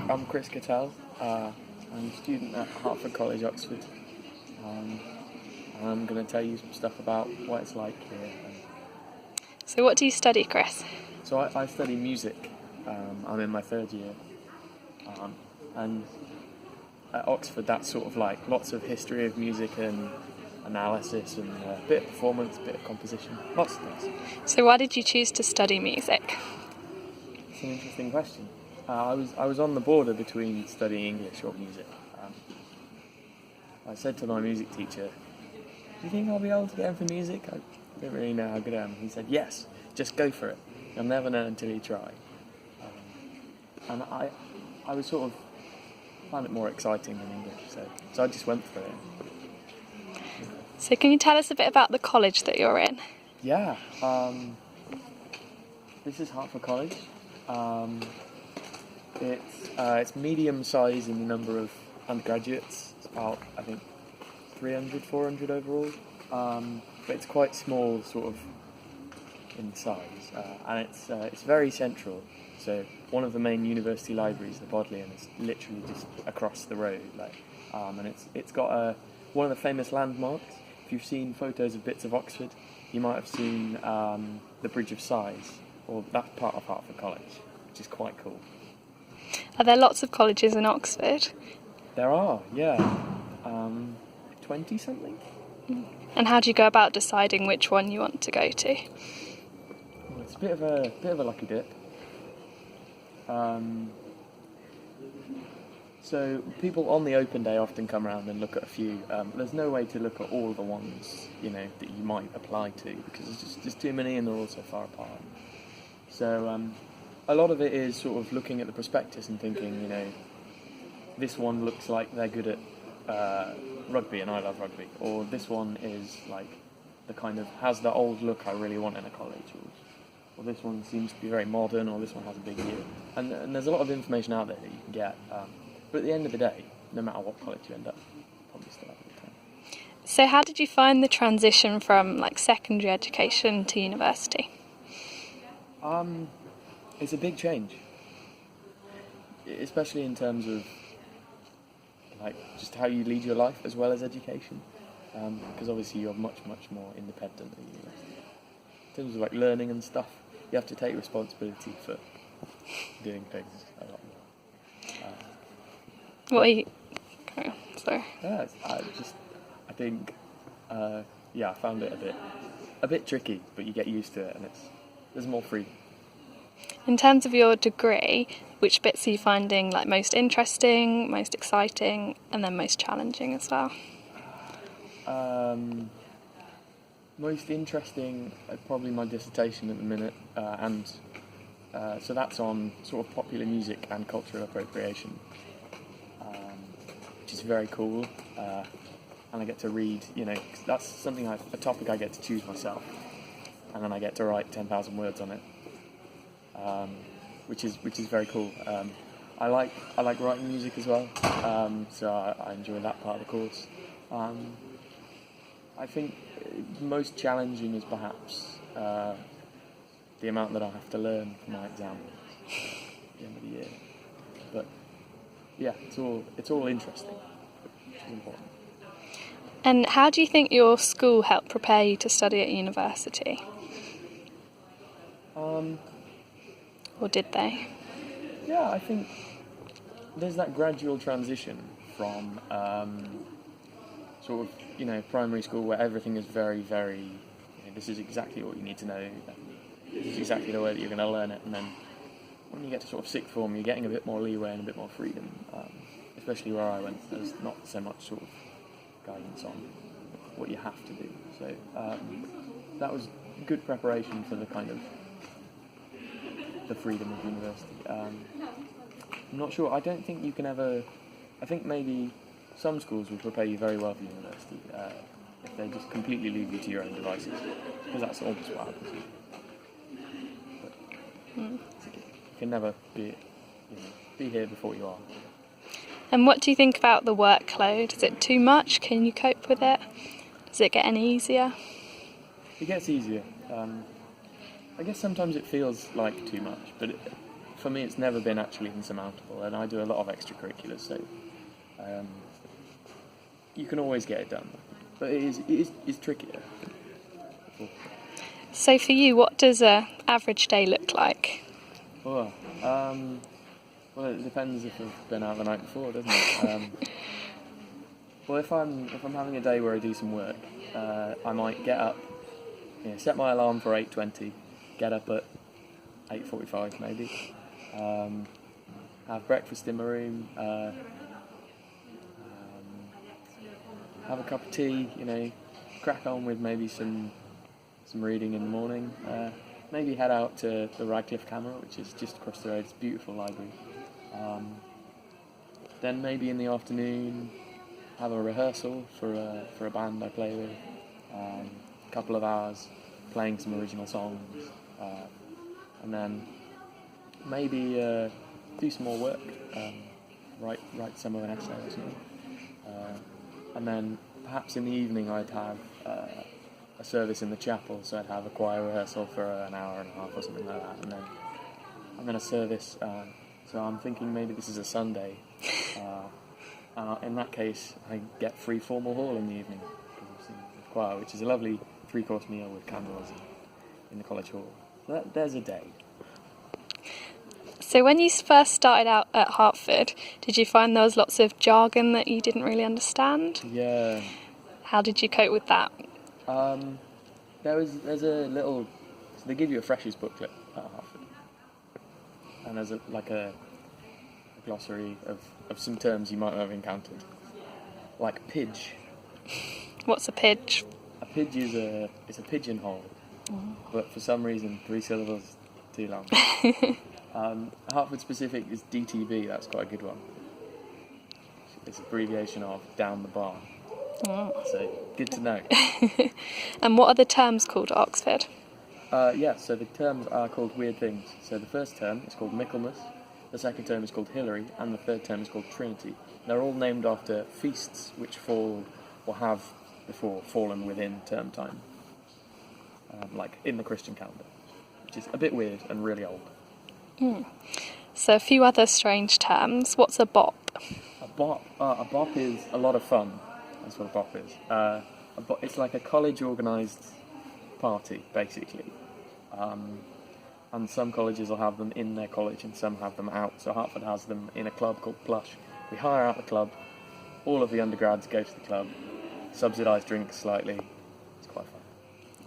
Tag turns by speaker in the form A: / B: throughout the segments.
A: I'm Chris Cottell. I'm a student at Harper College, Oxford. And I'm going to tell you some stuff about what it's like here.
B: So what do you study, Chris?
A: So I study music. I'm in my third year. And at Oxford, that's sort of like lots of history of music and analysis and a bit of performance, a bit of composition, lots of things.
B: So why did you choose to study music?
A: It's an interesting question. I was on the border between studying English or music. I said to my music teacher, "Do you think I'll be able to get in for music? I don't really know how good I am." He said, "Yes, just go for it. You'll never know until you try." And I was sort of found it more exciting than English, so I just went for it.
B: So can you tell us a bit about the college that you're in?
A: Yeah, this is Harper College. It's medium size in the number of undergraduates. It's about, I think, 300, 400 overall. But it's quite small, sort of, in size. And it's very central. So one of the main university libraries, the Bodleian, is literally just across the road. And it's got one of the famous landmarks. If you've seen photos of bits of Oxford, you might have seen the Bridge of Sighs, or that part of Hertford College, which is quite cool.
B: Are there lots of colleges in Oxford?
A: There are, yeah. 20-something?
B: And how do you go about deciding which one you want to go to?
A: Well, it's a bit of a lucky dip. So people on the open day often come around and look at a few. There's no way to look at all the ones, that you might apply to, because there's just too many and they're all so far apart. So a lot of it is sort of looking at the prospectus and thinking, this one looks like they're good at rugby and I love rugby, or this one is like the kind of has the old look I really want in a college, or this one seems to be very modern, or this one has a big year. And there's a lot of information out there that you can get. But at the end of the day, no matter what college you end up, probably still have a good time.
B: So how did you find the transition from secondary education to university?
A: It's a big change, especially in terms of just how you lead your life as well as education, because obviously you're much more independent at university. In terms of learning and stuff, you have to take responsibility for doing things a lot more.
B: What are you... Oh, sorry.
A: Yeah, I think I found it a bit tricky, but you get used to it, and there's more freedom.
B: In terms of your degree, which bits are you finding most interesting, most exciting, and then most challenging as well?
A: Most interesting, probably my dissertation at the minute, so that's on sort of popular music and cultural appropriation, which is very cool, and I get to read, 'cause that's something a topic I get to choose myself, and then I get to write 10,000 words on it, which is very cool. I like writing music as well, so I enjoy that part of the course. I think most challenging is perhaps the amount that I have to learn for my exams at the end of the year. But yeah, it's all interesting, which is important.
B: And how do you think your school helped prepare you to study at university? Or did they?
A: Yeah, I think there's that gradual transition from sort of, primary school where everything is very, very, this is exactly what you need to know, this is exactly the way that you're going to learn it, and then when you get to sort of sixth form, you're getting a bit more leeway and a bit more freedom, especially where I went. There's not so much sort of guidance on what you have to do, so that was good preparation for the kind of the freedom of university. I'm not sure. I don't think you can ever... I think maybe some schools will prepare you very well for university if they just completely leave you to your own devices, because that's almost what happens. But you can never be here before you are.
B: And what do you think about the workload? Is it too much? Can you cope with it? Does it get any easier?
A: It gets easier. I guess sometimes it feels like too much, but for me, it's never been actually insurmountable, and I do a lot of extracurriculars, so you can always get it done. But it is trickier.
B: So for you, what does a average day look like?
A: Oh, well, it depends if I've been out the night before, doesn't it? Well, if I'm having a day where I do some work, I might get up, set my alarm for 8:20, get up at 8:45 maybe, have breakfast in my room, have a cup of tea, crack on with maybe some reading in the morning, maybe head out to the Radcliffe Camera, which is just across the road. It's a beautiful library. Then maybe in the afternoon have a rehearsal for a band I play with, a couple of hours playing some original songs, and then maybe do some more work, write some of an essay or something, and then perhaps in the evening I'd have a service in the chapel, so I'd have a choir rehearsal for an hour and a half or something like that, and then a service. So I'm thinking maybe this is a Sunday. In that case, I get free formal hall in the evening because I've seen the choir, which is a lovely 3-course meal with candles in the college hall. So there's a day.
B: So when you first started out at Hartford, did you find there was lots of jargon that you didn't really understand?
A: Yeah.
B: How did you cope with that?
A: There's a little. So they give you a freshers booklet at Hartford, and there's a glossary of some terms you might not have encountered, like pidge.
B: What's a pidge?
A: A pidge is a pigeonhole, but for some reason 3 syllables too long. Hartford specific is DTB. That's quite a good one. It's an abbreviation of down the bar. So good to know.
B: And what are the terms called at Oxford?
A: So the terms are called weird things. So the first term is called Michaelmas, the second term is called Hilary, and the third term is called Trinity. They're all named after feasts which fall or have before fallen within term time, like in the Christian calendar, which is a bit weird and really old.
B: So a few other strange terms. What's a bop?
A: A bop is a lot of fun. That's what a bop is. It's like a college organised party, basically. And some colleges will have them in their college and some have them out. So Hartford has them in a club called Plush. We hire out the club. All of the undergrads go to the club. Subsidised drinks slightly. It's quite fun.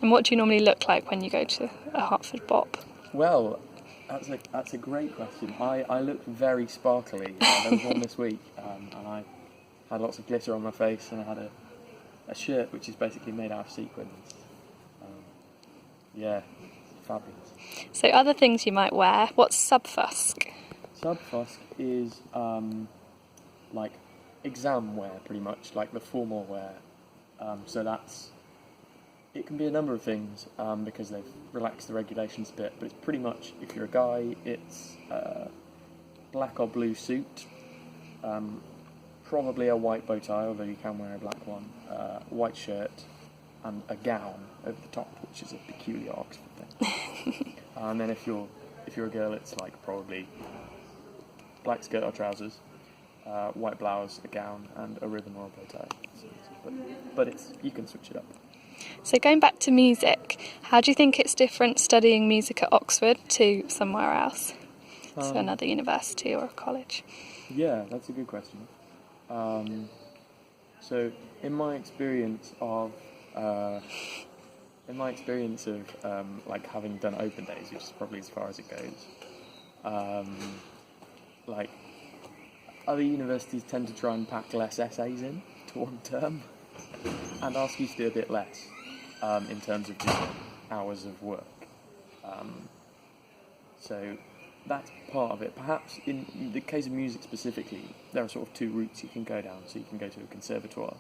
B: And what do you normally look like when you go to a Hartford bop?
A: Well, that's a great question. I look very sparkly. There was one this week, and I had lots of glitter on my face, and I had a shirt which is basically made out of sequins. Fabulous.
B: So other things you might wear. What's subfusk?
A: Subfusk is like exam wear, pretty much, like the formal wear. So it can be a number of things because they've relaxed the regulations a bit, but it's pretty much, if you're a guy, it's black or blue suit, probably a white bow tie, although you can wear a black one, white shirt, and a gown over the top, which is a peculiar Oxford thing. And then if you're a girl, it's like probably black skirt or trousers, white blouse, a gown, and a ribbon or a bow tie. But you can switch it up.
B: So going back to music, how do you think it's different studying music at Oxford to somewhere else? So another university or a college?
A: Yeah, that's a good question. So in my experience of like having done open days, which is probably as far as it goes, like other universities tend to try and pack less essays in to one term and ask you to do a bit less in terms of just hours of work. So that's part of it. Perhaps in the case of music specifically, there are sort of 2 routes you can go down. So you can go to a conservatoire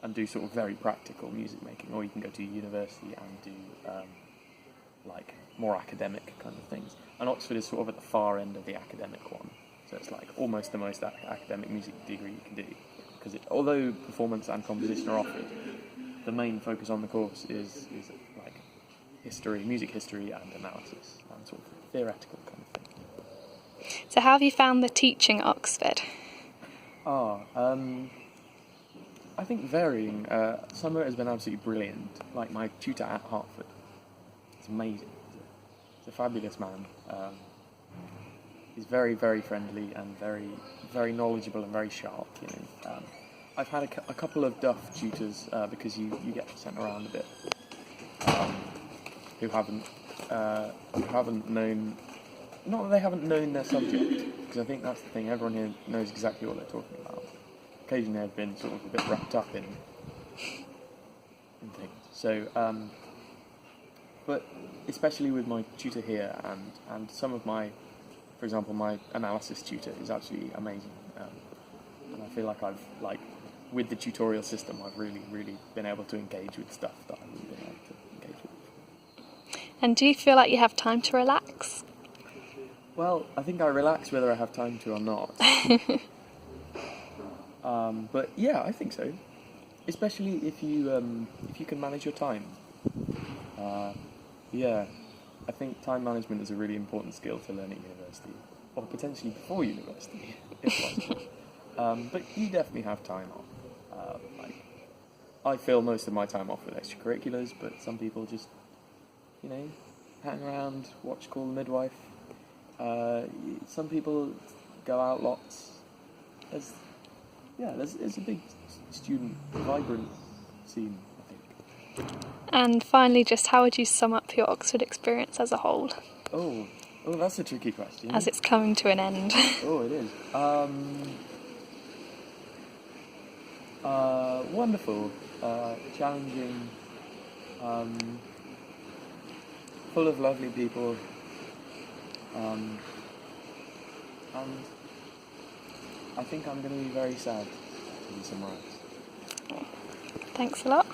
A: and do sort of very practical music making, or you can go to university and do like more academic kind of things. And Oxford is sort of at the far end of the academic one, so it's like almost the most academic music degree you can do, because although performance and composition are offered, the main focus on the course is like history, music history and analysis, and sort of theoretical kind of thing.
B: So how have you found the teaching at Oxford?
A: I think varying. Some of it has been absolutely brilliant. Like my tutor at Hartford, it's amazing. He's a fabulous man. He's very, very friendly and very, very knowledgeable and very sharp. I've had a couple of duff tutors because you get sent around a bit, who haven't known. Not that they haven't known their subject, because I think that's the thing. Everyone here knows exactly what they're talking about. Occasionally, I've been sort of a bit wrapped up in things. So, but especially with my tutor here and some of my, for example, my analysis tutor is absolutely amazing. And I feel like with the tutorial system, I've really, really been able to engage with stuff that I haven't been able to engage with.
B: And do you feel like you have time to relax?
A: Well, I think I relax whether I have time to or not. But yeah, I think so. Especially if you can manage your time. Yeah, I think time management is a really important skill to learn at university, or potentially before university, if possible. But you definitely have time off. I fill most of my time off with extracurriculars, but some people just, hang around, watch Call the Midwife. Some people go out lots. There's a big student, vibrant scene, I think.
B: And finally, just how would you sum up your Oxford experience as a whole?
A: Oh, that's a tricky question.
B: As it's coming to an end.
A: Oh, it is. Wonderful, challenging, full of lovely people, and I think I'm going to be very sad to be somewhere else.
B: Thanks a lot.